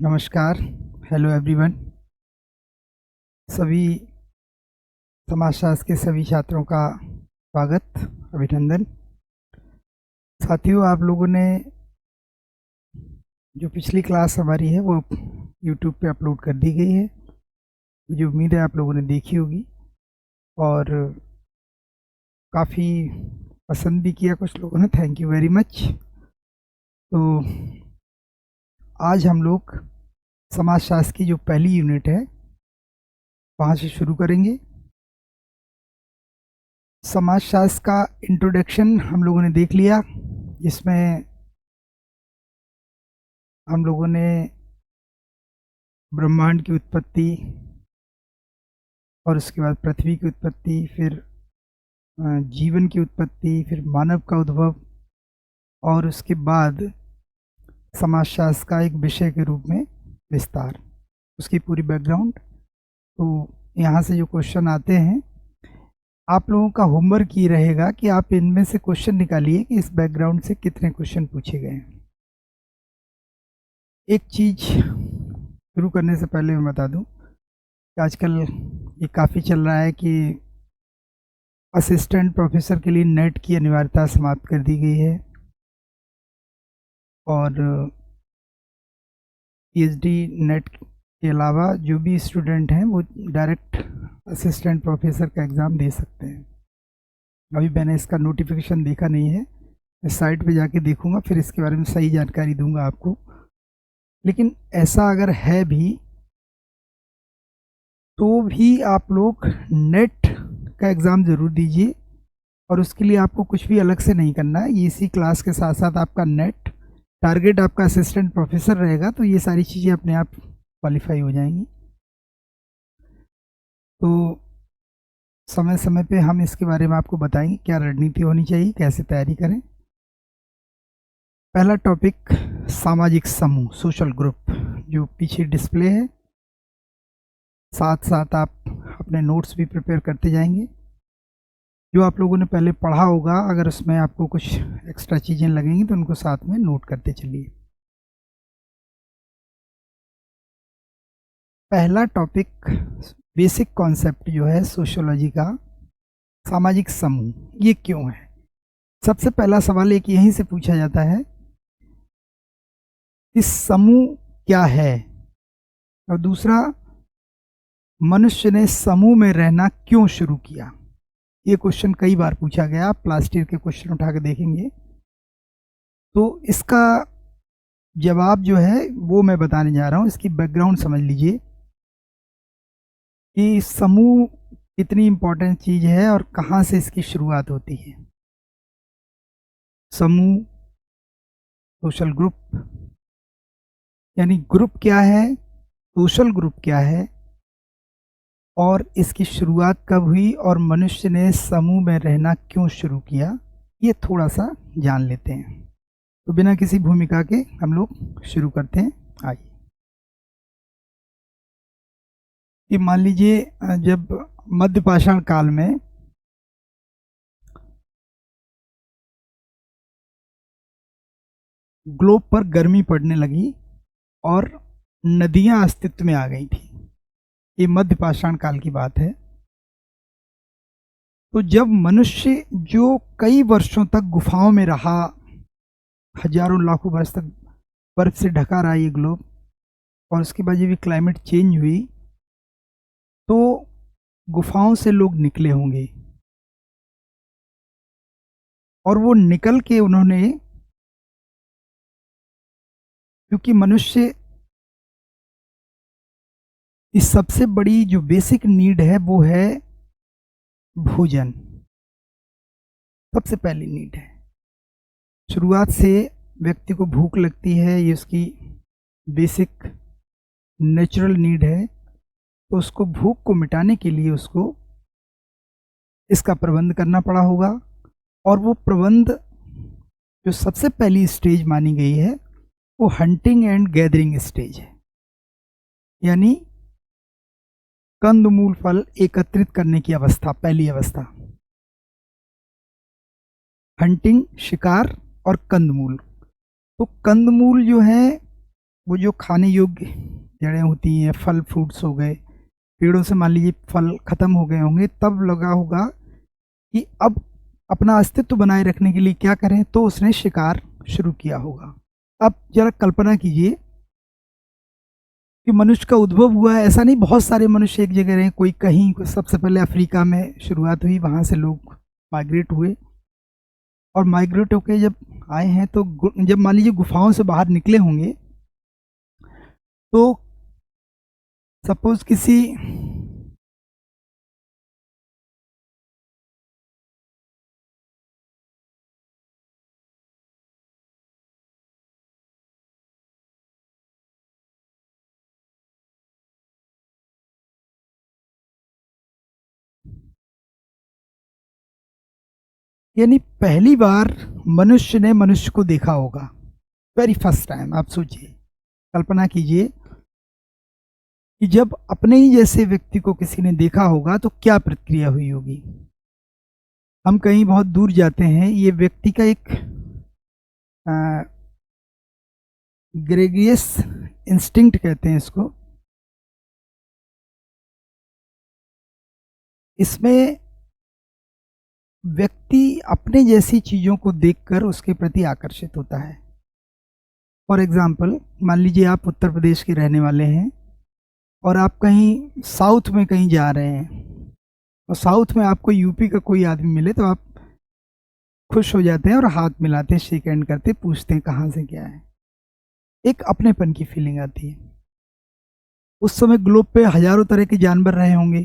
नमस्कार। Hello everyone. सभी समाजशास्त्र के सभी छात्रों का स्वागत, अभिनंदन। साथियों, आप लोगों ने जो पिछली क्लास हमारी है वो यूट्यूब पे अपलोड कर दी गई है। मुझे उम्मीद है आप लोगों ने देखी होगी और काफ़ी पसंद भी किया कुछ लोगों ने। Thank you very much. तो आज हम लोग समाजशास्त्र की जो पहली यूनिट है वहाँ से शुरू करेंगे। समाजशास्त्र का इंट्रोडक्शन हम लोगों ने देख लिया, जिसमें हम लोगों ने ब्रह्मांड की उत्पत्ति और उसके बाद पृथ्वी की उत्पत्ति, फिर जीवन की उत्पत्ति, फिर मानव का उद्भव और उसके बाद समाजशास्त्र का एक विषय के रूप में विस्तार, उसकी पूरी बैकग्राउंड। तो यहाँ से जो क्वेश्चन आते हैं, आप लोगों का होमवर्क ये रहेगा कि आप इनमें से क्वेश्चन निकालिए कि इस बैकग्राउंड से कितने क्वेश्चन पूछे गए हैं। एक चीज़ शुरू करने से पहले मैं बता दूं कि आजकल ये काफ़ी चल रहा है कि असिस्टेंट प्रोफेसर के लिए नेट की अनिवार्यता समाप्त कर दी गई है और पीएचडी नेट के अलावा जो भी स्टूडेंट हैं वो डायरेक्ट असिस्टेंट प्रोफेसर का एग्ज़ाम दे सकते हैं। अभी मैंने इसका नोटिफिकेशन देखा नहीं है, मैं साइट पे जाके देखूंगा, फिर इसके बारे में सही जानकारी दूंगा आपको। लेकिन ऐसा अगर है भी तो भी आप लोग नेट का एग्ज़ाम ज़रूर दीजिए और उसके लिए आपको कुछ भी अलग से नहीं करना है। इसी क्लास के साथ साथ आपका नेट टारगेट आपका असिस्टेंट प्रोफेसर रहेगा, तो ये सारी चीज़ें अपने आप क्वालिफाई हो जाएंगी। तो समय समय पे हम इसके बारे में आपको बताएंगे क्या रणनीति होनी चाहिए, कैसे तैयारी करें। पहला टॉपिक सामाजिक समूह, सोशल ग्रुप, जो पीछे डिस्प्ले है। साथ साथ आप अपने नोट्स भी प्रिपेयर करते जाएंगे। जो आप लोगों ने पहले पढ़ा होगा, अगर उसमें आपको कुछ एक्स्ट्रा चीज़ें लगेंगी तो उनको साथ में नोट करते चलिए। पहला टॉपिक, बेसिक कॉन्सेप्ट जो है सोशियोलॉजी का, सामाजिक समूह, ये क्यों है। सबसे पहला सवाल एक यहीं से पूछा जाता है, इस समूह क्या है, और दूसरा, मनुष्य ने समूह में रहना क्यों शुरू किया। ये क्वेश्चन कई बार पूछा गया, आप लास्ट ईयर के क्वेश्चन उठा के देखेंगे तो इसका जवाब जो है वो मैं बताने जा रहा हूँ। इसकी बैकग्राउंड समझ लीजिए कि समूह कितनी इम्पोर्टेंट चीज़ है और कहाँ से इसकी शुरुआत होती है। समूह, सोशल ग्रुप, यानी ग्रुप क्या है, सोशल ग्रुप क्या है और इसकी शुरुआत कब हुई और मनुष्य ने समूह में रहना क्यों शुरू किया, ये थोड़ा सा जान लेते हैं। तो बिना किसी भूमिका के हम लोग शुरू करते हैं। आइए, कि मान लीजिए जब मध्यपाषाण काल में ग्लोब पर गर्मी पड़ने लगी और नदियां अस्तित्व में आ गई थी, ये मध्यपाषाण काल की बात है। तो जब मनुष्य जो कई वर्षों तक गुफाओं में रहा, हजारों लाखों वर्ष तक बर्फ से ढका रहा ये ग्लोब, और उसके बाद जब भी क्लाइमेट चेंज हुई तो गुफाओं से लोग निकले होंगे और वो निकल के उन्होंने, क्योंकि मनुष्य की सबसे बड़ी जो बेसिक नीड है वो है भोजन, सबसे पहली नीड है। शुरुआत से व्यक्ति को भूख लगती है, ये उसकी बेसिक नेचुरल नीड है। तो उसको भूख को मिटाने के लिए उसको इसका प्रबंध करना पड़ा होगा, और वो प्रबंध जो सबसे पहली स्टेज मानी गई है वो हंटिंग एंड गैदरिंग स्टेज है, यानी कंदमूल फल एकत्रित करने की अवस्था, पहली अवस्था। हंटिंग, शिकार, और कंदमूल। तो कंदमूल जो है वो जो खाने योग्य जड़ें होती हैं, फल फ्रूट्स हो गए, पेड़ों से मान लीजिए फल ख़त्म हो गए होंगे, तब लगा होगा कि अब अपना अस्तित्व बनाए रखने के लिए क्या करें, तो उसने शिकार शुरू किया होगा। अब ज़रा कल्पना कीजिए कि मनुष्य का उद्भव हुआ है, ऐसा नहीं बहुत सारे मनुष्य एक जगह रहे, कोई कहीं, सबसे पहले अफ्रीका में शुरुआत हुई, वहाँ से लोग माइग्रेट हुए और माइग्रेट होके जब आए हैं तो जब मान लीजिए गुफाओं से बाहर निकले होंगे, तो सपोज किसी यानी पहली बार मनुष्य ने मनुष्य को देखा होगा, वेरी फर्स्ट टाइम। आप सोचिए, कल्पना कीजिए कि जब अपने ही जैसे व्यक्ति को किसी ने देखा होगा तो क्या प्रतिक्रिया हुई होगी। हम कहीं बहुत दूर जाते हैं, ये व्यक्ति का एक ग्रेगियस इंस्टिंक्ट कहते हैं इसको। इसमें व्यक्ति अपने जैसी चीज़ों को देखकर उसके प्रति आकर्षित होता है। फॉर एग्ज़ाम्पल, मान लीजिए आप उत्तर प्रदेश के रहने वाले हैं और आप कहीं साउथ में कहीं जा रहे हैं और साउथ में आपको यूपी का कोई आदमी मिले तो आप खुश हो जाते हैं और हाथ मिलाते हैं, शेक हैंड करते, पूछते हैं कहाँ से क्या है। एक अपनेपन की फीलिंग आती है। उस समय ग्लोब पे हज़ारों तरह के जानवर रहे होंगे,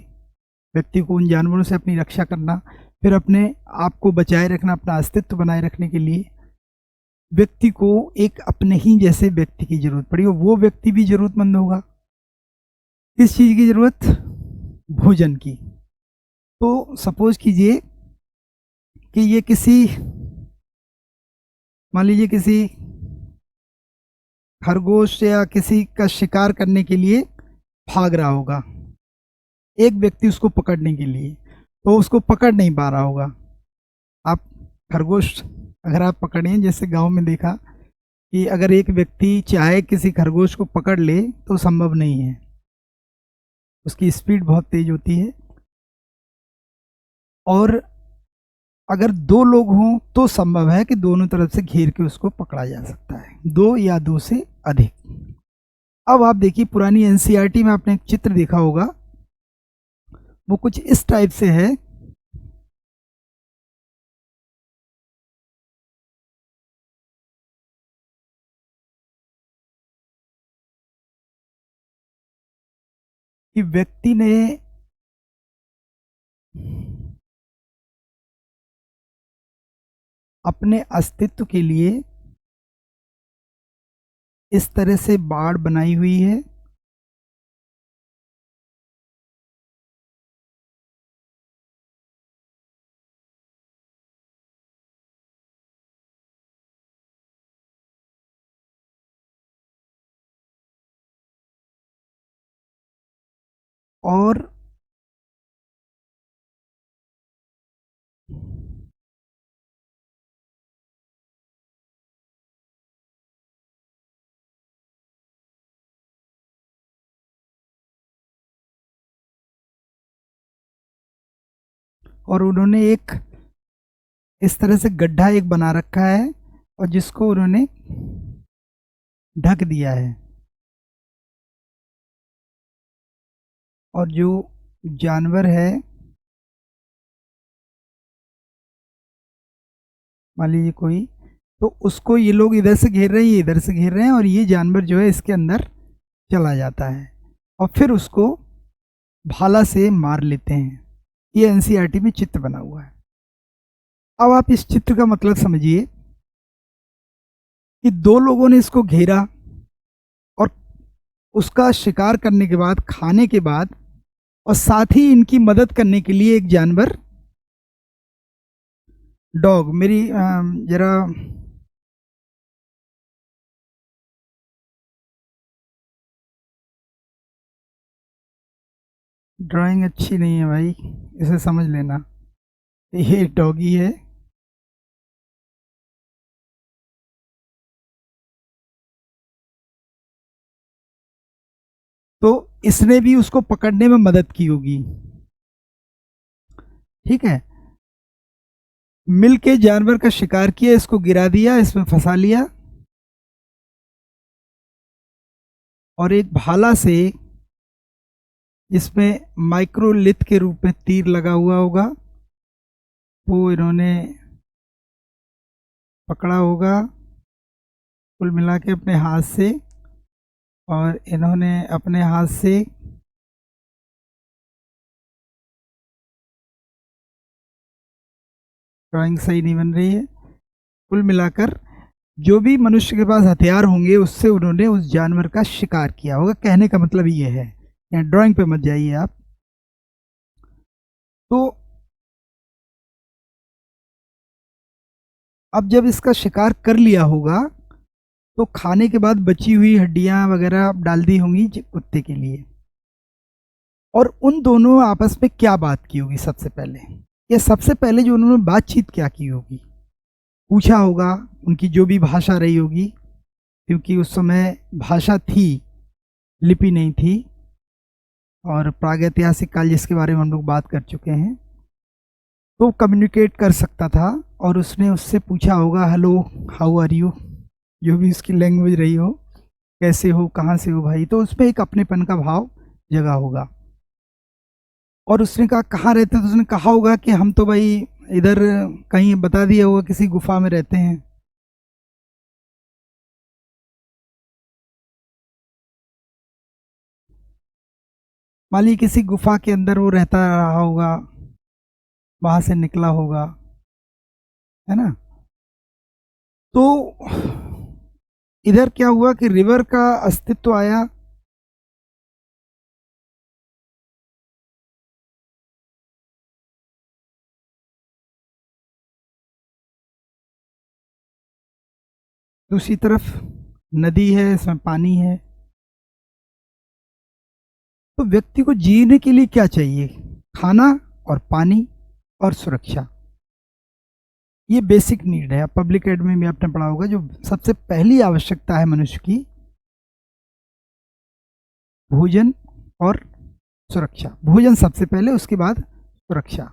व्यक्ति को उन जानवरों से अपनी रक्षा करना, फिर अपने आप को बचाए रखना, अपना अस्तित्व बनाए रखने के लिए व्यक्ति को एक अपने ही जैसे व्यक्ति की ज़रूरत पड़ी और वो व्यक्ति भी ज़रूरतमंद होगा। किस चीज़ की ज़रूरत? भोजन की। तो सपोज़ कीजिए कि ये किसी, मान लीजिए किसी खरगोश या किसी का शिकार करने के लिए भाग रहा होगा, एक व्यक्ति उसको पकड़ने के लिए, तो उसको पकड़ नहीं पा रहा होगा। आप खरगोश अगर आप पकड़ें, जैसे गाँव में देखा कि अगर एक व्यक्ति चाहे किसी खरगोश को पकड़ ले तो संभव नहीं है, उसकी स्पीड बहुत तेज़ होती है। और अगर 2 लोग हों तो संभव है कि दोनों तरफ से घेर के उसको पकड़ा जा सकता है, 2 या 2 से अधिक। अब आप देखिए, पुरानी एनसीईआरटी में आपने एक चित्र देखा होगा, वो कुछ इस टाइप से है कि व्यक्ति ने अपने अस्तित्व के लिए इस तरह से बाड़ बनाई हुई है और उन्होंने एक इस तरह से गड्ढा एक बना रखा है और जिसको उन्होंने ढक दिया है। और जो जानवर है, मान लीजिए कोई, तो उसको ये लोग इधर से घेर रहे हैं, ये इधर से घेर रहे हैं और ये जानवर जो है इसके अंदर चला जाता है और फिर उसको भाला से मार लेते हैं। ये एनसीईआरटी में चित्र बना हुआ है। अब आप इस चित्र का मतलब समझिए कि 2 लोगों ने इसको घेरा और उसका शिकार करने के बाद, खाने के बाद, और साथ ही इनकी मदद करने के लिए एक जानवर, डॉग, मेरी जरा ड्राइंग अच्छी नहीं है भाई, इसे समझ लेना। ये डॉगी है तो इसने भी उसको पकड़ने में मदद की होगी। ठीक है, मिल के जानवर का शिकार किया, इसको गिरा दिया, इसमें फंसा लिया, और एक भाला से इसमें माइक्रोलिथ के रूप में तीर लगा हुआ होगा, वो इन्होंने पकड़ा होगा कुल मिला के अपने हाथ से, और इन्होंने अपने हाथ से ड्राइंग सही नहीं बन रही है, कुल मिलाकर जो भी मनुष्य के पास हथियार होंगे उससे उन्होंने उस जानवर का शिकार किया होगा। कहने का मतलब ये है, यहाँ ड्राइंग पे मत जाइए आप। तो अब जब इसका शिकार कर लिया होगा तो खाने के बाद बची हुई हड्डियां वगैरह डाल दी होंगी कुत्ते के लिए। और उन दोनों आपस में क्या बात की होगी सबसे पहले, या सबसे पहले जो उन्होंने बातचीत क्या की होगी, पूछा होगा उनकी जो भी भाषा रही होगी, क्योंकि उस समय भाषा थी, लिपि नहीं थी, और प्रागैतिहासिक काल जिसके बारे में हम लोग बात कर चुके हैं, तो कम्युनिकेट कर सकता था। और उसने उससे पूछा होगा हेलो हाउ आर यू, जो भी उसकी लैंग्वेज रही हो, कैसे हो, कहाँ से हो भाई, तो उसमें एक अपनेपन का भाव जगा होगा। और उसने कहा कहाँ रहते, तो उसने कहा होगा कि हम तो भाई इधर कहीं, बता दिया होगा किसी गुफा में रहते हैं। मान ली किसी गुफा के अंदर वो रहता रहा होगा, वहां से निकला होगा, है ना। तो इधर क्या हुआ कि रिवर का अस्तित्व आया, दूसरी तरफ नदी है, इसमें पानी है। तो व्यक्ति को जीने के लिए क्या चाहिए, खाना और पानी और सुरक्षा, ये बेसिक नीड है। पब्लिक एड में भी आपने पढ़ा होगा, जो सबसे पहली आवश्यकता है मनुष्य की, भोजन और सुरक्षा। भोजन सबसे पहले, उसके बाद सुरक्षा।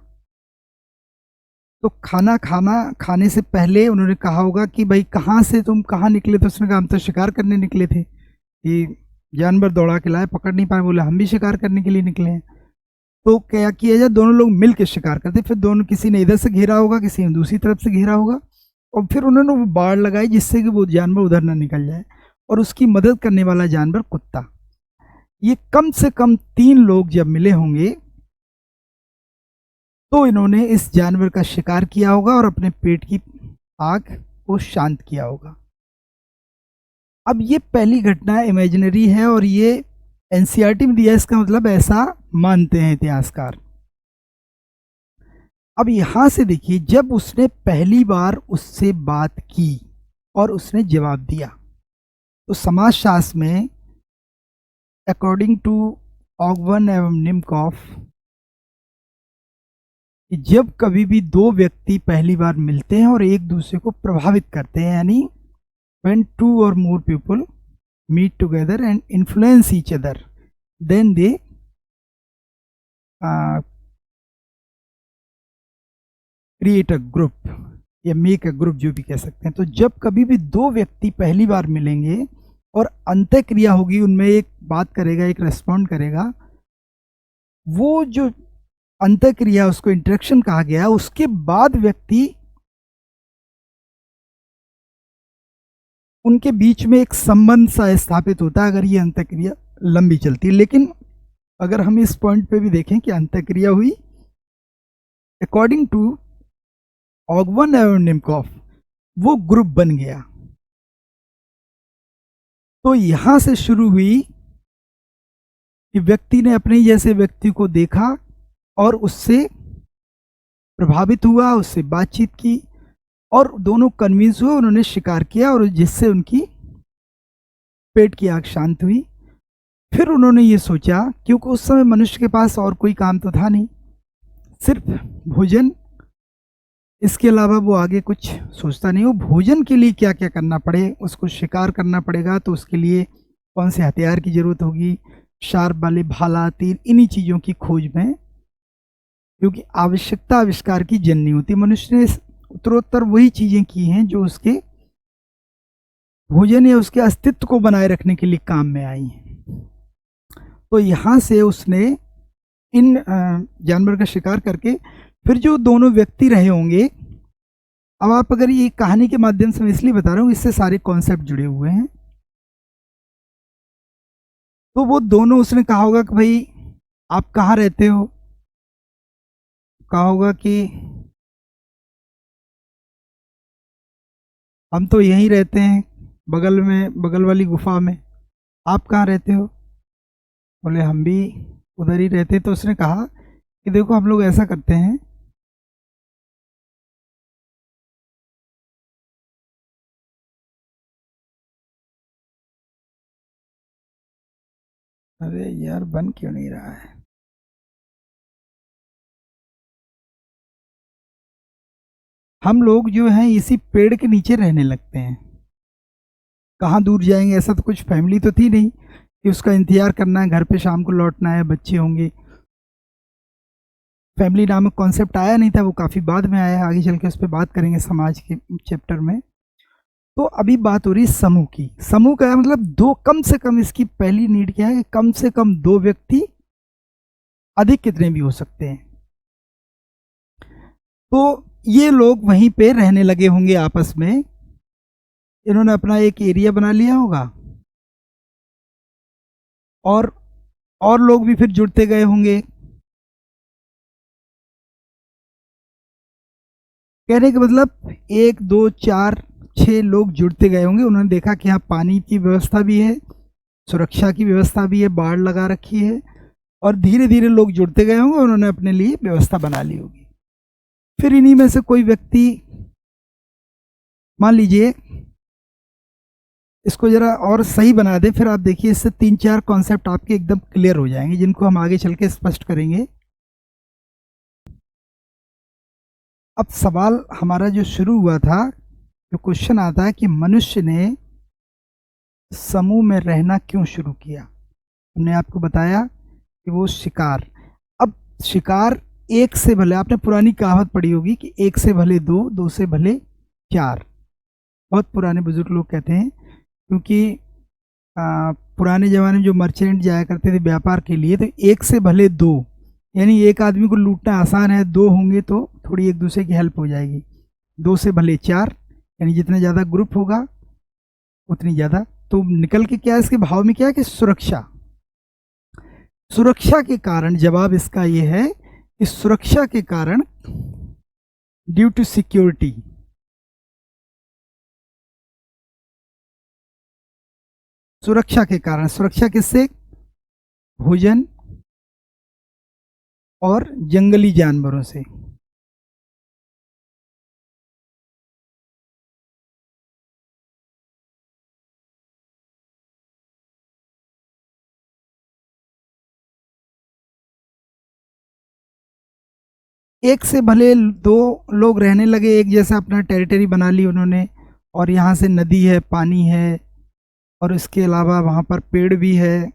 तो खाने से पहले उन्होंने कहा होगा कि भाई कहाँ से तुम कहाँ निकले, तो उसने कहा हम तो शिकार करने निकले थे, कि जानवर दौड़ा के लाए, पकड़ नहीं पाए, बोले हम भी शिकार करने के लिए निकले हैं। तो क्या किया जाए, दोनों लोग मिल के शिकार करते, फिर दोनों, किसी ने इधर से घेरा होगा, किसी ने दूसरी तरफ से घेरा होगा, और फिर उन्होंने वो बाड़ लगाई जिससे कि वो जानवर उधर ना निकल जाए, और उसकी मदद करने वाला जानवर कुत्ता। ये कम से कम 3 लोग जब मिले होंगे तो इन्होंने इस जानवर का शिकार किया होगा और अपने पेट की आग को शांत किया होगा। अब ये पहली घटना इमेजिनरी है और ये एनसीईआरटी में दिया है, इसका मतलब ऐसा मानते हैं इतिहासकार। अब यहां से देखिए, जब उसने पहली बार उससे बात की और उसने जवाब दिया, तो समाजशास्त्र में अकॉर्डिंग टू ऑगवन एवं निमकॉफ, जब कभी भी 2 व्यक्ति पहली बार मिलते हैं और एक दूसरे को प्रभावित करते हैं, यानी when 2 or more people meet together and influence each other, then they create a group या मेक अ ग्रुप, जो भी कह सकते हैं। तो जब कभी भी 2 व्यक्ति पहली बार मिलेंगे और अंतःक्रिया होगी, उनमें एक बात करेगा, एक रेस्पॉन्ड करेगा, वो जो अंतःक्रिया, उसको इंटरेक्शन कहा गया, उसके बाद व्यक्ति, उनके बीच में एक संबंध सा स्थापित होता है, अगर ये अंतःक्रिया लंबी चलती है। लेकिन अगर हम इस पॉइंट पे भी देखें कि अंतःक्रिया हुई, अकॉर्डिंग टू ऑगवन एवं निमकॉफ, वो ग्रुप बन गया। तो यहां से शुरू हुई कि व्यक्ति ने अपने जैसे व्यक्ति को देखा और उससे प्रभावित हुआ, उससे बातचीत की, और दोनों कन्विंस हुए, उन्होंने शिकार किया, और जिससे उनकी पेट की आग शांत हुई। फिर उन्होंने ये सोचा, क्योंकि उस समय मनुष्य के पास और कोई काम तो था नहीं, सिर्फ भोजन, इसके अलावा वो आगे कुछ सोचता नहीं। वो भोजन के लिए क्या क्या करना पड़े, उसको शिकार करना पड़ेगा, तो उसके लिए कौन से हथियार की ज़रूरत होगी, शार्प वाले भाला तीर, इन्हीं चीज़ों की खोज में, क्योंकि आवश्यकता आविष्कार की जननी होती। मनुष्य ने उत्तरोत्तर वही चीज़ें की हैं जो उसके भोजन या उसके अस्तित्व को बनाए रखने के लिए काम में आई हैं। तो यहाँ से उसने इन जानवर का शिकार करके फिर जो दोनों व्यक्ति रहे होंगे, अब आप अगर ये कहानी के माध्यम से मैं इसलिए बता रहा हूँ, इससे सारे कॉन्सेप्ट जुड़े हुए हैं। तो वो दोनों, उसने कहा होगा कि भाई आप कहाँ रहते हो, कहा होगा कि हम तो यहीं रहते हैं बगल में, बगल वाली गुफा में। आप कहाँ रहते हो? बोले हम भी उधर ही रहते। तो उसने कहा कि देखो हम लोग ऐसा करते हैं, अरे यार बन क्यों नहीं रहा है? हम लोग जो हैं इसी पेड़ के नीचे रहने लगते हैं। कहाँ दूर जाएंगे? ऐसा तो कुछ फैमिली तो थी नहीं कि उसका इंतजार करना है, घर पे शाम को लौटना है, बच्चे होंगे। फैमिली नामक कॉन्सेप्ट आया नहीं था, वो काफ़ी बाद में आया, आगे चल के उस पर बात करेंगे समाज के चैप्टर में। तो अभी बात हो रही समूह की। समूह का मतलब दो, कम से कम इसकी पहली नीड क्या है कि कम से कम दो व्यक्ति, अधिक कितने भी हो सकते हैं। तो ये लोग वहीं पे रहने लगे होंगे आपस में, इन्होंने अपना एक एरिया बना लिया होगा, और लोग भी फिर जुड़ते गए होंगे। कहने का मतलब एक दो चार छः लोग जुड़ते गए होंगे। उन्होंने देखा कि यहाँ पानी की व्यवस्था भी है, सुरक्षा की व्यवस्था भी है, बाढ़ लगा रखी है, और धीरे धीरे लोग जुड़ते गए होंगे, उन्होंने अपने लिए व्यवस्था बना ली होगी। फिर इन्हीं में से कोई व्यक्ति, मान लीजिए, इसको जरा और सही बना दे, फिर आप देखिए इससे तीन चार कॉन्सेप्ट आपके एकदम क्लियर हो जाएंगे, जिनको हम आगे चल के स्पष्ट करेंगे। अब सवाल हमारा जो शुरू हुआ था, जो क्वेश्चन आता है कि मनुष्य ने समूह में रहना क्यों शुरू किया। हमने आपको बताया कि वो शिकार। अब शिकार एक से भले, आपने पुरानी कहावत पढ़ी होगी कि एक से भले दो, दो से भले चार। बहुत पुराने बुजुर्ग लोग कहते हैं, क्योंकि पुराने ज़माने में जो मर्चेंट जाया करते थे व्यापार के लिए, तो एक से भले दो, यानी एक आदमी को लूटना आसान है, दो होंगे तो थोड़ी एक दूसरे की हेल्प हो जाएगी। दो से भले चार, यानी जितना ज़्यादा ग्रुप होगा उतनी ज़्यादा। तो निकल के क्या इसके भाव में क्या है कि सुरक्षा। सुरक्षा के कारण, जवाब इसका ये है कि सुरक्षा के कारण, ड्यू टू सिक्योरिटी, सुरक्षा के कारण। सुरक्षा किससे? भोजन और जंगली जानवरों से। एक से भले दो लोग रहने लगे, एक जैसा अपना टेरिटरी बना ली उन्होंने, और यहाँ से नदी है, पानी है, और इसके अलावा वहाँ पर पेड़ भी है।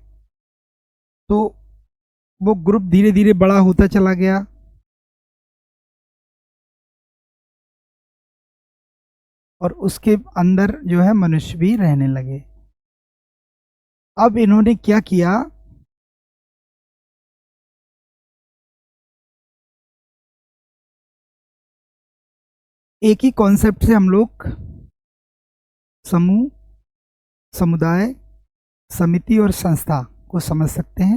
तो वो ग्रुप धीरे धीरे बड़ा होता चला गया, और उसके अंदर जो है मनुष्य भी रहने लगे। अब इन्होंने क्या किया, एक ही कॉन्सेप्ट से हम लोग समूह, समुदाय, समिति और संस्था को समझ सकते हैं।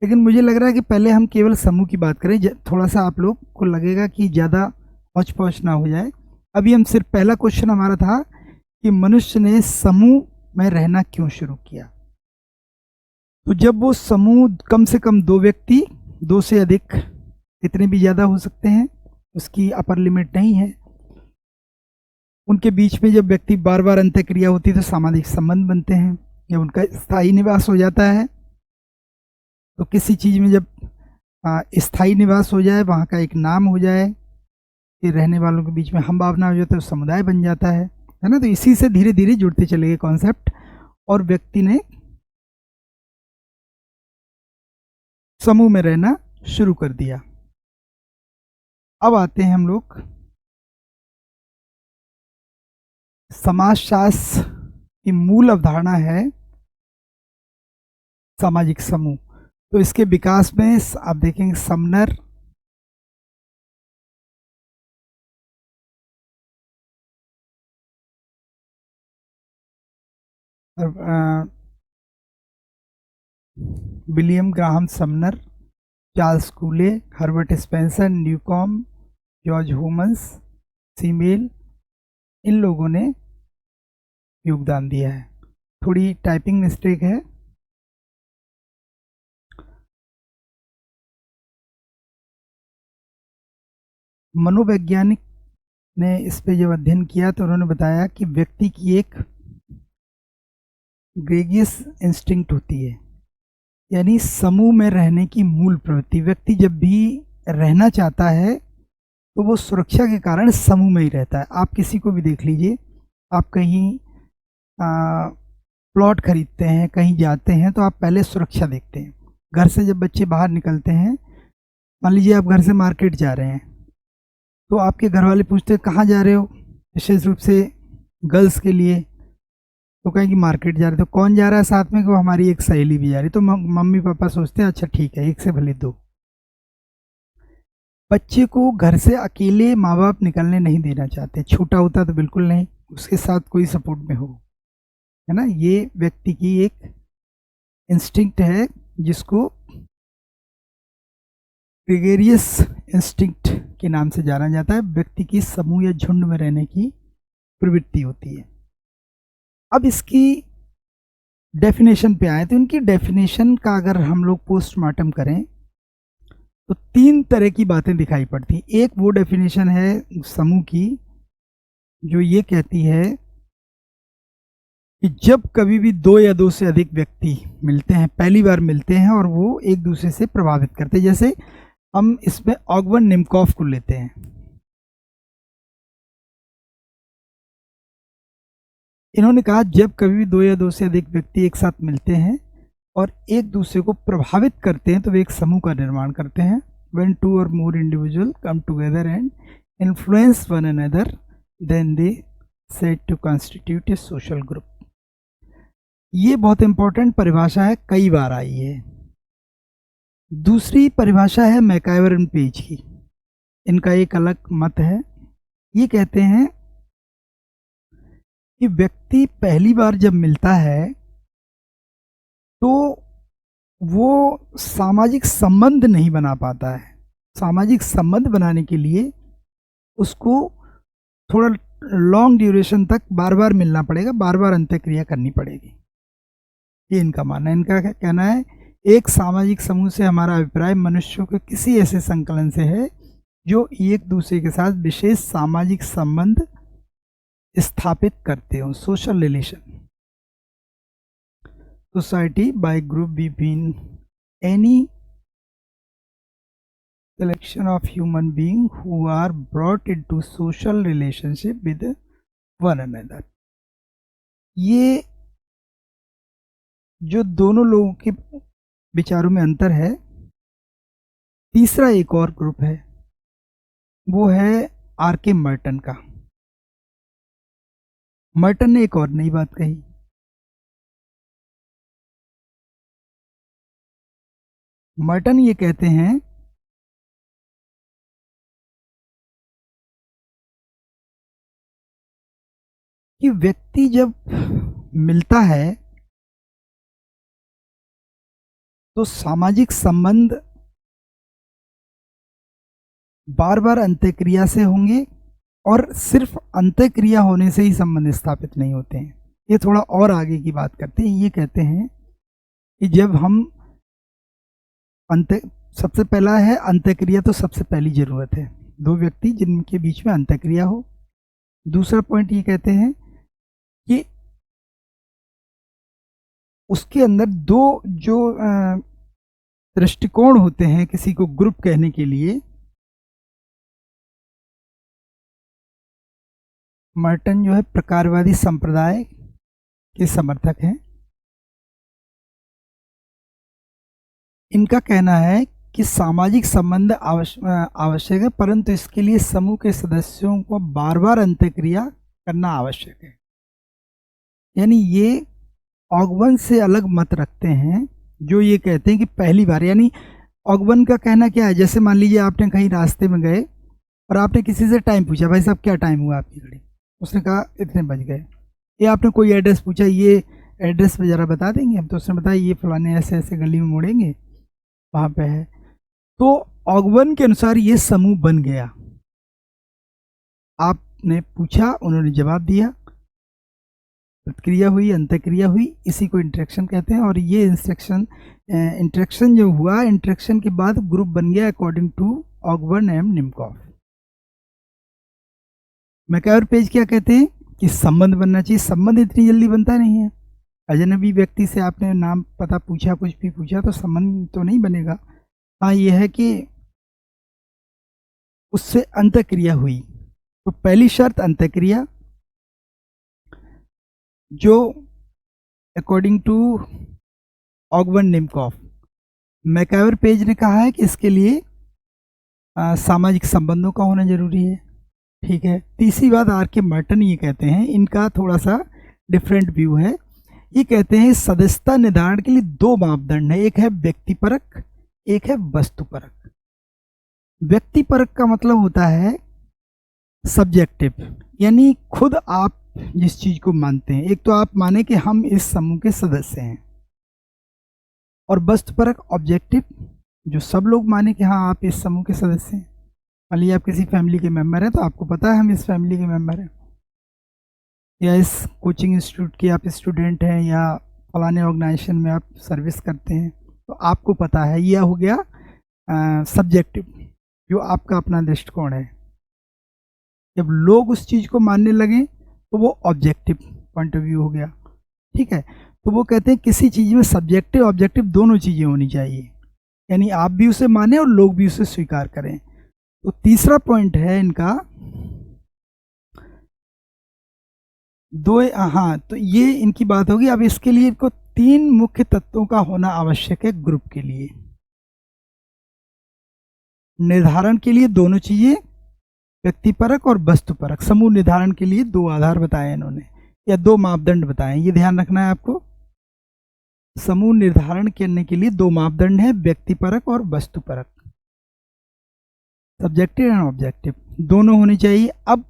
लेकिन मुझे लग रहा है कि पहले हम केवल समूह की बात करें, थोड़ा सा आप लोग को लगेगा कि ज़्यादा हौच पौच ना हो जाए। अभी हम सिर्फ, पहला क्वेश्चन हमारा था कि मनुष्य ने समूह में रहना क्यों शुरू किया। तो जब वो समूह, कम से कम दो व्यक्ति, दो से अधिक, इतने भी ज़्यादा हो सकते हैं, उसकी अपर लिमिट नहीं है, उनके बीच में जब व्यक्ति बार बार अंत्यक्रिया होती है तो सामाजिक संबंध बनते हैं, जब उनका स्थायी निवास हो जाता है, तो किसी चीज़ में जब स्थायी निवास हो जाए, वहाँ का एक नाम हो जाए, फिर रहने वालों के बीच में हम भावना हो जाता है, तो समुदाय बन जाता है ना। तो इसी से धीरे धीरे जुड़ते चले गए कॉन्सेप्ट, और व्यक्ति ने समूह में रहना शुरू कर दिया। अब आते हैं हम लोग समाजशास्त्र की मूल अवधारणा है सामाजिक समूह। तो इसके विकास में आप देखेंगे Sumner, William Graham Sumner, Charles Cooley, Herbert Spencer, Newcomb, George Homans, Simmel, इन लोगों ने योगदान दिया है। थोड़ी टाइपिंग मिस्टेक है। मनोवैज्ञानिक ने इस पे जब अध्ययन किया तो उन्होंने बताया कि व्यक्ति की एक ग्रेगियस इंस्टिंक्ट होती है, यानी समूह में रहने की मूल प्रवृत्ति। व्यक्ति जब भी रहना चाहता है तो वो सुरक्षा के कारण समूह में ही रहता है। आप किसी को भी देख लीजिए, आप कहीं प्लॉट खरीदते हैं, कहीं जाते हैं तो आप पहले सुरक्षा देखते हैं। घर से जब बच्चे बाहर निकलते हैं, मान लीजिए आप घर से मार्केट जा रहे हैं, तो आपके घर वाले पूछते हैं कहाँ जा रहे हो, विशेष रूप से गर्ल्स के लिए, तो कहेंगे मार्केट जा रहे। तो कौन जा रहा है साथ में? को हमारी एक सहेली भी जा रही। तो मम्मी पापा सोचते हैं अच्छा ठीक है, एक से भले दो। बच्चे को घर से अकेले माँ बाप निकलने नहीं देना चाहते। छोटा होता तो बिल्कुल नहीं, उसके साथ कोई सपोर्ट में हो, है ना। ये व्यक्ति की एक इंस्टिंक्ट है जिसको ग्रेगेरियस इंस्टिंक्ट के नाम से जाना जाता है। व्यक्ति की समूह या झुंड में रहने की प्रवृत्ति होती है। अब इसकी डेफिनेशन पे आए तो इनकी डेफिनेशन का अगर हम लोग पोस्टमार्टम करें तो 3 तरह की बातें दिखाई पड़ती। एक वो डेफिनेशन है समूह की जो ये कहती है कि जब कभी भी 2 या 2 से अधिक व्यक्ति मिलते हैं, पहली बार मिलते हैं और वो एक दूसरे से प्रभावित करते हैं। जैसे हम इसमें ऑगवन निमकॉफ को लेते हैं। इन्होंने कहा जब कभी भी 2 या 2 से अधिक व्यक्ति एक साथ मिलते हैं और एक दूसरे को प्रभावित करते हैं तो वे एक समूह का निर्माण करते हैं। When 2 or more individuals come together and influence one another, then they said to constitute a social group. ये बहुत इंपॉर्टेंट परिभाषा है, कई बार आई है। दूसरी परिभाषा है मैकाइवर एंड पेज की। इनका एक अलग मत है। ये कहते हैं कि व्यक्ति पहली बार जब मिलता है तो वो सामाजिक संबंध नहीं बना पाता है। सामाजिक संबंध बनाने के लिए उसको थोड़ा लॉन्ग ड्यूरेशन तक बार बार मिलना पड़ेगा, बार बार अंत्यक्रिया करनी पड़ेगी। ये इनका मानना है। इनका कहना है एक सामाजिक समूह से हमारा अभिप्राय मनुष्यों के किसी ऐसे संकलन से है जो एक दूसरे के साथ विशेष सामाजिक संबंध स्थापित करते हो, social relation. Society bye group between any collection of human beings who are brought into social relationship with one another। ये जो दोनों लोगों के विचारों में अंतर है। तीसरा एक और ग्रुप है, वो है आर.के. मर्टन का। मर्टन ने एक और नई बात कही। मर्टन ये कहते हैं कि व्यक्ति जब मिलता है तो सामाजिक संबंध बार बार अंत्यक्रिया से होंगे और सिर्फ अंत्यक्रिया होने से ही संबंध स्थापित नहीं होते हैं। ये थोड़ा और आगे की बात करते हैं। ये कहते हैं कि जब हम सबसे पहला है अंत्यक्रिया, तो सबसे पहली जरूरत है 2 व्यक्ति जिनके बीच में अंत्यक्रिया हो। दूसरा पॉइंट ये कहते हैं कि उसके अंदर 2 जो दृष्टिकोण होते हैं किसी को ग्रुप कहने के लिए। मर्टन जो है प्रकारवादी संप्रदाय के समर्थक हैं। इनका कहना है कि सामाजिक संबंध आवश्यक है, परंतु इसके लिए समूह के सदस्यों को बार बार अंत्यक्रिया करना आवश्यक है। यानी ये ऑगबर्न से अलग मत रखते हैं, जो ये कहते हैं कि पहली बार, यानी ऑगबर्न का कहना क्या है, जैसे मान लीजिए आपने कहीं रास्ते में गए और आपने किसी से टाइम पूछा, भाई साहब क्या टाइम हुआ आपकी घड़ी, उसने कहा इतने बज गए। या आपने कोई एड्रेस पूछा, ये एड्रेस पे ज़रा बता देंगे हम, तो उसने बताया ये फलाने ऐसे ऐसे गली में मुड़ेंगे वहाँ पे है। तो ऑगबर्न के अनुसार ये समूह बन गया। आपने पूछा, उन्होंने जवाब दिया, प्रतिक्रिया हुई, अंतक्रिया हुई, इसी को इंटरेक्शन कहते हैं। और ये इंटरेक्शन जो हुआ, इंटरेक्शन के बाद ग्रुप बन गया according to Ogburn and Nimkoff. MacIver Page क्या कहते हैं कि संबंध बनना चाहिए। संबंध इतनी जल्दी बनता नहीं है। अजनबी व्यक्ति से आपने नाम पता पूछा, कुछ भी पूछा, तो संबंध तो नहीं बनेगा। हाँ, ये है कि उससे अंतक्रिया हुई। तो पहली शर्त अंतक्रिया, जो according to Ogburn निम्कॉफ। MacIver page ने कहा है कि इसके लिए सामाजिक संबंधों का होना जरूरी है। ठीक है। तीसरी बात आर.के. मार्टन ये कहते हैं, इनका थोड़ा सा डिफरेंट व्यू है। ये कहते हैं सदस्यता निर्धारण के लिए दो मापदंड है, एक है व्यक्तिपरक, एक है वस्तुपरक। व्यक्तिपरक का मतलब होता है सब्जेक्टिव, यानी खुद आप जिस चीज को मानते हैं। एक तो आप माने कि हम इस समूह के सदस्य हैं, और वस्तुपरक ऑब्जेक्टिव, जो सब लोग माने कि हाँ आप इस समूह के सदस्य हैं। मान लीजिए आप किसी फैमिली के मेंबर हैं, तो आपको पता है हम इस फैमिली के मेंबर हैं, या इस कोचिंग इंस्टीट्यूट के आप स्टूडेंट हैं, या फलाने ऑर्गेनाइजेशन में आप सर्विस करते हैं, तो आपको पता है। यह हो गया सब्जेक्टिव, जो आपका अपना दृष्टिकोण है। जब लोग उस चीज़ को मानने लगे तो वो ऑब्जेक्टिव पॉइंट ऑफ व्यू हो गया। ठीक है। तो वो कहते हैं किसी चीज़ में सब्जेक्टिव ऑब्जेक्टिव दोनों चीज़ें होनी चाहिए, यानी आप भी उसे माने और लोग भी उसे स्वीकार करें। तो तीसरा पॉइंट है इनका दो, हाँ, तो ये इनकी बात होगी। अब इसके लिए इनको तीन मुख्य तत्वों का होना आवश्यक है ग्रुप के लिए। निर्धारण के लिए दोनों चीजें, व्यक्तिपरक और वस्तुपरक। समूह निर्धारण के लिए दो आधार बताए इन्होंने, या दो मापदंड बताए, ये ध्यान रखना है आपको। समूह निर्धारण करने के लिए दो मापदंड है, व्यक्तिपरक और वस्तुपरक, सब्जेक्टिव एंड ऑब्जेक्टिव, दोनों होने चाहिए। अब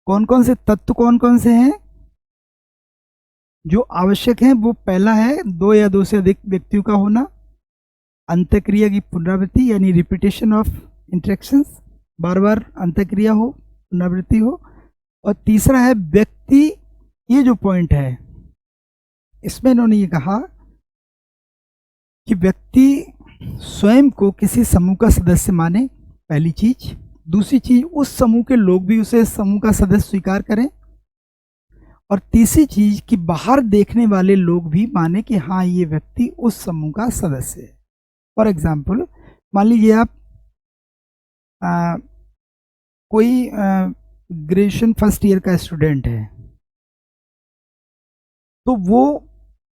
कौन कौन से तत्व कौन कौन से हैं जो आवश्यक हैं? वो पहला है दो या दो से अधिक व्यक्तियों का होना, अंतक्रिया की पुनरावृत्ति यानी रिपीटेशन ऑफ इंटरेक्शंस, बार बार अंतक्रिया हो, पुनरावृत्ति हो। और तीसरा है व्यक्ति, ये जो पॉइंट है इसमें इन्होंने ये कहा कि व्यक्ति स्वयं को किसी समूह का सदस्य माने, पहली चीज। दूसरी चीज, उस समूह के लोग भी उसे समूह का सदस्य स्वीकार करें। और तीसरी चीज कि बाहर देखने वाले लोग भी माने कि हाँ ये व्यक्ति उस समूह का सदस्य है। फॉर एग्जाम्पल, मान लीजिए आप कोई ग्रेजुएशन फर्स्ट ईयर का स्टूडेंट है, तो वो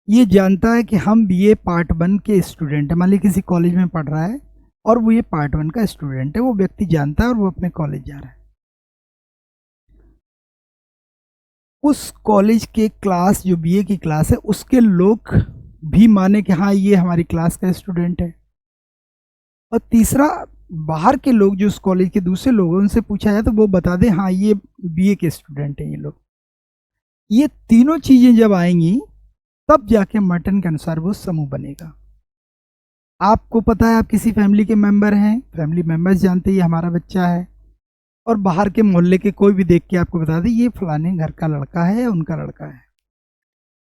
ये जानता है कि हम बीए पार्ट 1 के स्टूडेंट हैं। मान लीजिए किसी कॉलेज में पढ़ रहा है और वो ये पार्ट 1 का स्टूडेंट है, वो व्यक्ति जानता है और वो अपने कॉलेज जा रहा है। उस कॉलेज के क्लास, जो बीए की क्लास है, उसके लोग भी माने कि हाँ ये हमारी क्लास का स्टूडेंट है। और तीसरा, बाहर के लोग जो उस कॉलेज के दूसरे लोग हैं, उनसे पूछा जाए तो वो बता दें हाँ ये बीए के स्टूडेंट हैं ये लोग। ये तीनों चीजें जब आएंगी तब जाके मर्टन के अनुसार वो समूह बनेगा। आपको पता है आप किसी फैमिली के मेंबर हैं, फैमिली मेंबर्स जानते हैं ये हमारा बच्चा है, और बाहर के मोहल्ले के कोई भी देख के आपको बता दे ये फलाने घर का लड़का है या उनका लड़का है।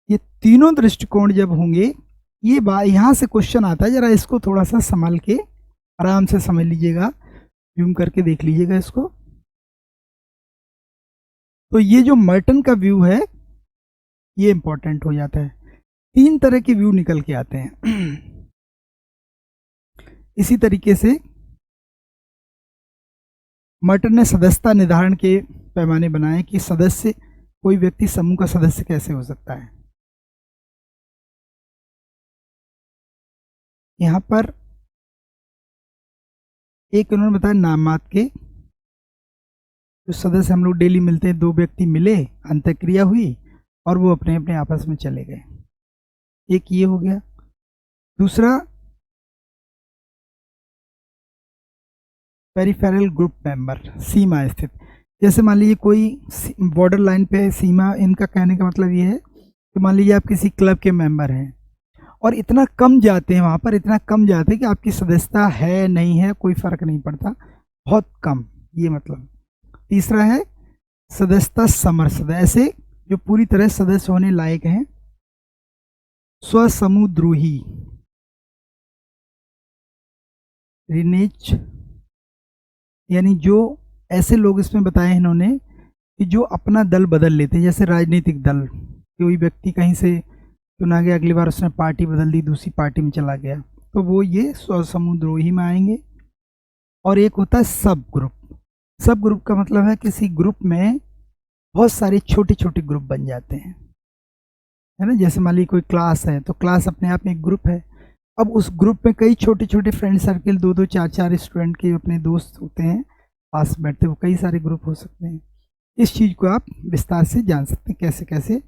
ये तीनों दृष्टिकोण जब होंगे, ये बात यहाँ से क्वेश्चन आता है, जरा इसको थोड़ा सा संभाल के आराम से समझ लीजिएगा, जूम करके देख लीजिएगा इसको। तो ये जो मर्टन का व्यू है ये इंपॉर्टेंट हो जाता है। तीन तरह के व्यू निकल के आते हैं। इसी तरीके से मर्टन ने सदस्यता निर्धारण के पैमाने बनाए कि सदस्य, कोई व्यक्ति समूह का सदस्य कैसे हो सकता है। यहाँ पर एक उन्होंने बताया नामात के जो सदस्य हम लोग डेली मिलते हैं, 2 व्यक्ति मिले, अंतःक्रिया हुई और वो अपने अपने आपस में चले गए। एक ये हो गया। दूसरा, पेरिफेरल ग्रुप मेंबर, सीमा स्थित। जैसे मान लीजिए कोई बॉर्डर लाइन पे सीमा, इनका कहने का मतलब ये है कि मान लीजिए आप किसी क्लब के मेंबर हैं और इतना कम जाते हैं वहाँ पर, इतना कम जाते हैं कि आपकी सदस्यता है नहीं है कोई फर्क नहीं पड़ता, बहुत कम, ये मतलब। तीसरा है सदस्यता समरसद, ऐसे जो पूरी तरह सदस्य होने लायक हैं। स्वसमुद्रोही, रिनेज, यानी जो ऐसे लोग इसमें बताए हैं इन्होंने कि जो अपना दल बदल लेते हैं, जैसे राजनीतिक दल, कोई व्यक्ति कहीं से चुना गया, अगली बार उसने पार्टी बदल दी, दूसरी पार्टी में चला गया, तो वो ये स्वसमुद्रोही में आएंगे। और एक होता है सब ग्रुप। सब ग्रुप का मतलब है किसी ग्रुप में बहुत सारे छोटे छोटे ग्रुप बन जाते हैं, है ना। जैसे मान लीजिए कोई क्लास है तो क्लास अपने आप में एक ग्रुप है। अब उस ग्रुप में कई छोटे छोटे फ्रेंड सर्किल, 2 2 4 4 स्टूडेंट के अपने दोस्त होते हैं, पास में बैठते, वो कई सारे ग्रुप हो सकते हैं। इस चीज़ को आप विस्तार से जान सकते हैं कैसे कैसे,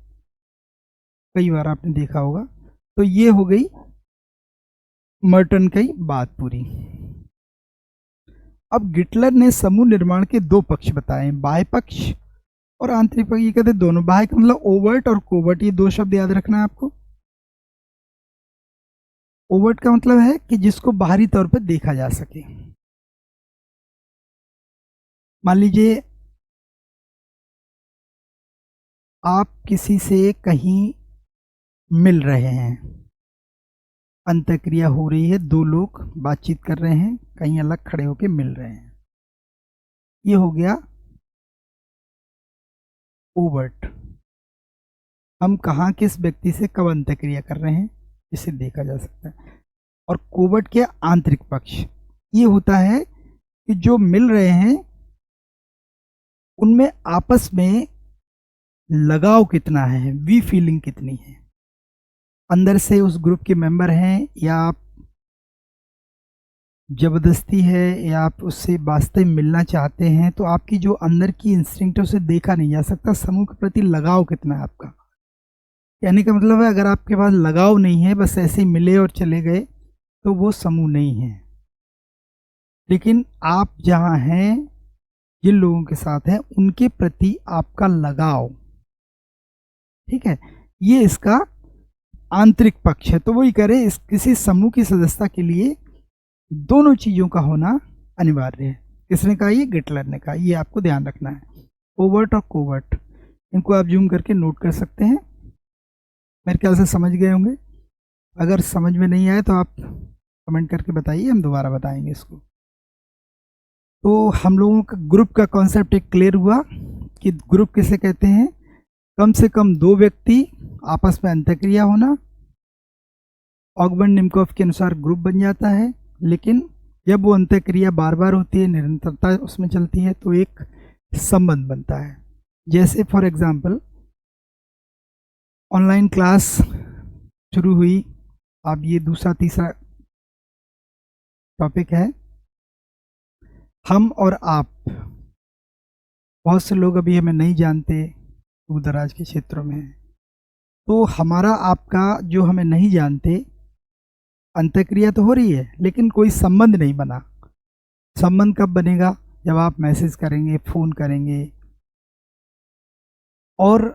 कई बार आपने देखा होगा। तो ये हो गई मर्टन की बात पूरी। अब गिटलर ने समूह निर्माण के 2 पक्ष बताए, बाह्य पक्ष और आंतरिक पक्ष। ये कहते हैं दोनों, बाह्य का मतलब ओवर्ट और कोवर्ट, ये 2 शब्द याद रखना है आपको। ओवर्ट का मतलब है कि जिसको बाहरी तौर पर देखा जा सके। मान लीजिए आप किसी से कहीं मिल रहे हैं, अंतःक्रिया हो रही है, 2 लोग बातचीत कर रहे हैं, कहीं अलग खड़े होकर मिल रहे हैं, ये हो गया ओवर्ट। हम कहाँ किस व्यक्ति से कब अंतःक्रिया कर रहे हैं, इसे देखा जा सकता है। और कोवर्ट के आंतरिक पक्ष, ये होता है कि जो मिल रहे हैं उनमें आपस में लगाव कितना है, वी फीलिंग कितनी है, अंदर से उस ग्रुप के मेंबर हैं या आप जबरदस्ती है या आप उससे वास्तव में मिलना चाहते हैं, तो आपकी जो अंदर की इंस्टिंक्ट है उसे देखा नहीं जा सकता। समूह के प्रति लगाव कितना है आपका, कहने का मतलब है अगर आपके पास लगाव नहीं है, बस ऐसे ही मिले और चले गए, तो वो समूह नहीं है। लेकिन आप जहाँ हैं, जिन लोगों के साथ हैं, उनके प्रति आपका लगाव, ठीक है, ये इसका आंतरिक पक्ष है। तो वही करे, इस किसी समूह की सदस्यता के लिए दोनों चीज़ों का होना अनिवार्य है। किसने कहा? ये गिटलर ने कहा। ये आपको ध्यान रखना है, ओवर्ट और कोवर्ट, इनको आप जूम करके नोट कर सकते हैं। मेरे ख्याल से समझ गए होंगे। अगर समझ में नहीं आए तो आप कमेंट करके बताइए, हम दोबारा बताएंगे इसको। तो हम लोगों का ग्रुप का कॉन्सेप्ट एक क्लियर हुआ कि ग्रुप किसे कहते हैं, कम से कम 2 व्यक्ति आपस में अंतःक्रिया होना। ऑगबर्न निमकॉफ के अनुसार ग्रुप बन जाता है, लेकिन जब वो अंतःक्रिया बार बार होती है, निरंतरता उसमें चलती है, तो एक संबंध बनता है। जैसे फॉर एग्जांपल ऑनलाइन क्लास शुरू हुई, अब ये दूसरा तीसरा टॉपिक है, हम और आप। बहुत से लोग अभी हमें नहीं जानते, दूर दराज के क्षेत्रों में हैं, तो हमारा आपका जो हमें नहीं जानते, अंतःक्रिया तो हो रही है लेकिन कोई संबंध नहीं बना। संबंध कब बनेगा? जब आप मैसेज करेंगे, फ़ोन करेंगे और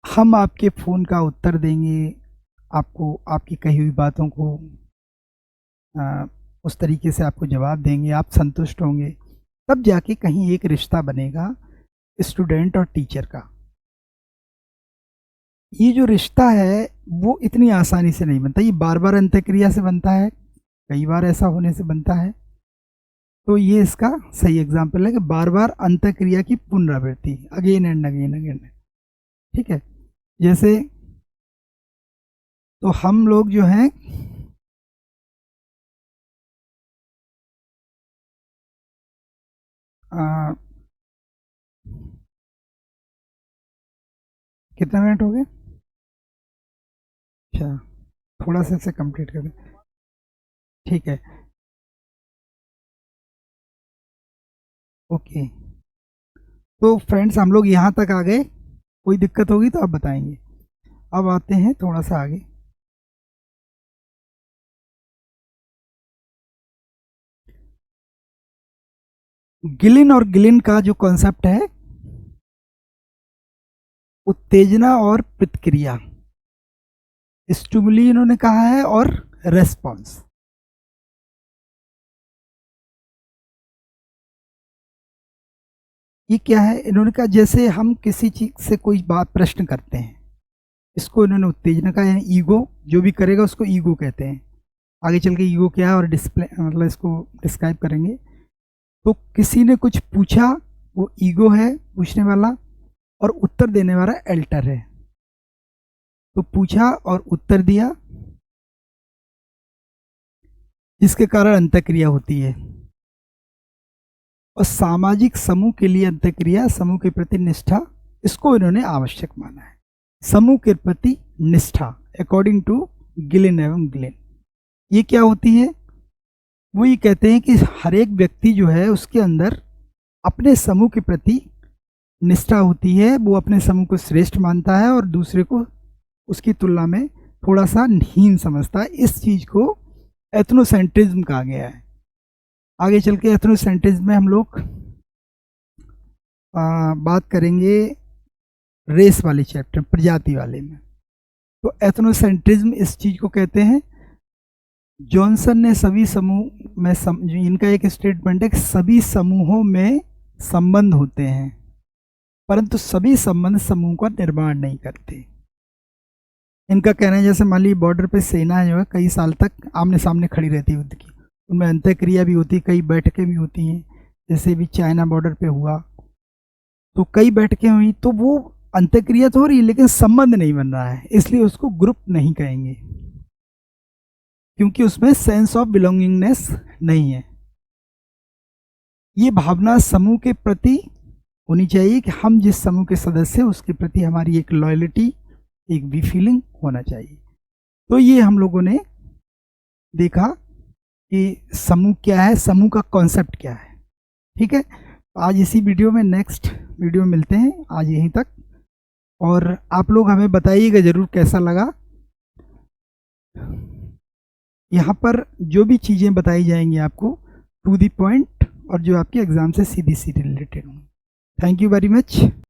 हम आपके फ़ोन का उत्तर देंगे, आपको आपकी कही हुई बातों को उस तरीके से आपको जवाब देंगे, आप संतुष्ट होंगे, तब जाके कहीं एक रिश्ता बनेगा स्टूडेंट और टीचर का। ये जो रिश्ता है वो इतनी आसानी से नहीं बनता, ये बार बार अंतःक्रिया से बनता है, कई बार ऐसा होने से बनता है। तो ये इसका सही एग्जाम्पल है कि बार बार अंतःक्रिया की पुनरावृत्ति, अगेन एंड अगेन अगेन, ठीक है। जैसे तो हम लोग जो हैं कितने मिनट हो गए? अच्छा, थोड़ा सा इसे कंप्लीट कर दें। ठीक है, ओके। तो फ्रेंड्स हम लोग यहाँ तक आ गए, कोई दिक्कत होगी तो आप बताएंगे। अब आते हैं थोड़ा सा आगे। गिलिन और गिलिन का जो कॉन्सेप्ट है, उत्तेजना और प्रतिक्रिया, स्टिमुली इन्होंने कहा है और रेस्पॉन्स। ये क्या है, इन्होंने कहा जैसे हम किसी चीज से कोई बात प्रश्न करते हैं, इसको इन्होंने उत्तेजना का, यानी ईगो, जो भी करेगा उसको ईगो कहते हैं। आगे चल के ईगो क्या है और डिस्प्ले मतलब इसको डिस्क्राइब करेंगे। तो किसी ने कुछ पूछा, वो ईगो है पूछने वाला, और उत्तर देने वाला एल्टर है। तो पूछा और उत्तर दिया, जिसके कारण अंतःक्रिया होती है। और सामाजिक समूह के लिए अंतःक्रिया, समूह के प्रति निष्ठा, इसको इन्होंने आवश्यक माना है। समूह के प्रति निष्ठा अकॉर्डिंग टू गिलिन एवं गिलिन, ये क्या होती है, वो ये कहते हैं कि हर एक व्यक्ति जो है उसके अंदर अपने समूह के प्रति निष्ठा होती है, वो अपने समूह को श्रेष्ठ मानता है और दूसरे को उसकी तुलना में थोड़ा सा हीन समझता है। इस चीज को एथनोसेंट्रिज्म कहा गया है। आगे चल के एथनोसेंट्रिज्म में हम लोग बात करेंगे रेस वाले चैप्टर, प्रजाति वाले में। तो एथनोसेंट्रिज्म इस चीज को कहते हैं। जॉनसन ने सभी समूह में इनका एक स्टेटमेंट है कि सभी समूहों में संबंध होते हैं, परंतु सभी संबंध समूह का निर्माण नहीं करते। इनका कहना है जैसे मान लीजिए बॉर्डर पे सेना जो है कई साल तक आमने सामने खड़ी रहती है युद्ध की, उनमें अंतःक्रिया भी होती है, कई बैठकें भी होती हैं। जैसे भी चाइना बॉर्डर पे हुआ तो कई बैठकें हुई, तो वो अंतःक्रिया तो हो रही है लेकिन संबंध नहीं बन रहा है, इसलिए उसको ग्रुप नहीं कहेंगे, क्योंकि उसमें सेंस ऑफ बिलोंगिंगनेस नहीं है। ये भावना समूह के प्रति होनी चाहिए कि हम जिस समूह के सदस्य हैं उसके प्रति हमारी एक लॉयल्टी, एक भी फीलिंग होना चाहिए। तो ये हम लोगों ने देखा कि समूह क्या है, समूह का कॉन्सेप्ट क्या है। ठीक है, आज इसी वीडियो में, नेक्स्ट वीडियो में मिलते हैं। आज यहीं तक, और आप लोग हमें बताइएगा ज़रूर कैसा लगा। यहाँ पर जो भी चीज़ें बताई जाएंगी आपको टू द पॉइंट, और जो आपके एग्ज़ाम से सीधी सीधी रिलेटेड होंगी। Thank you very much.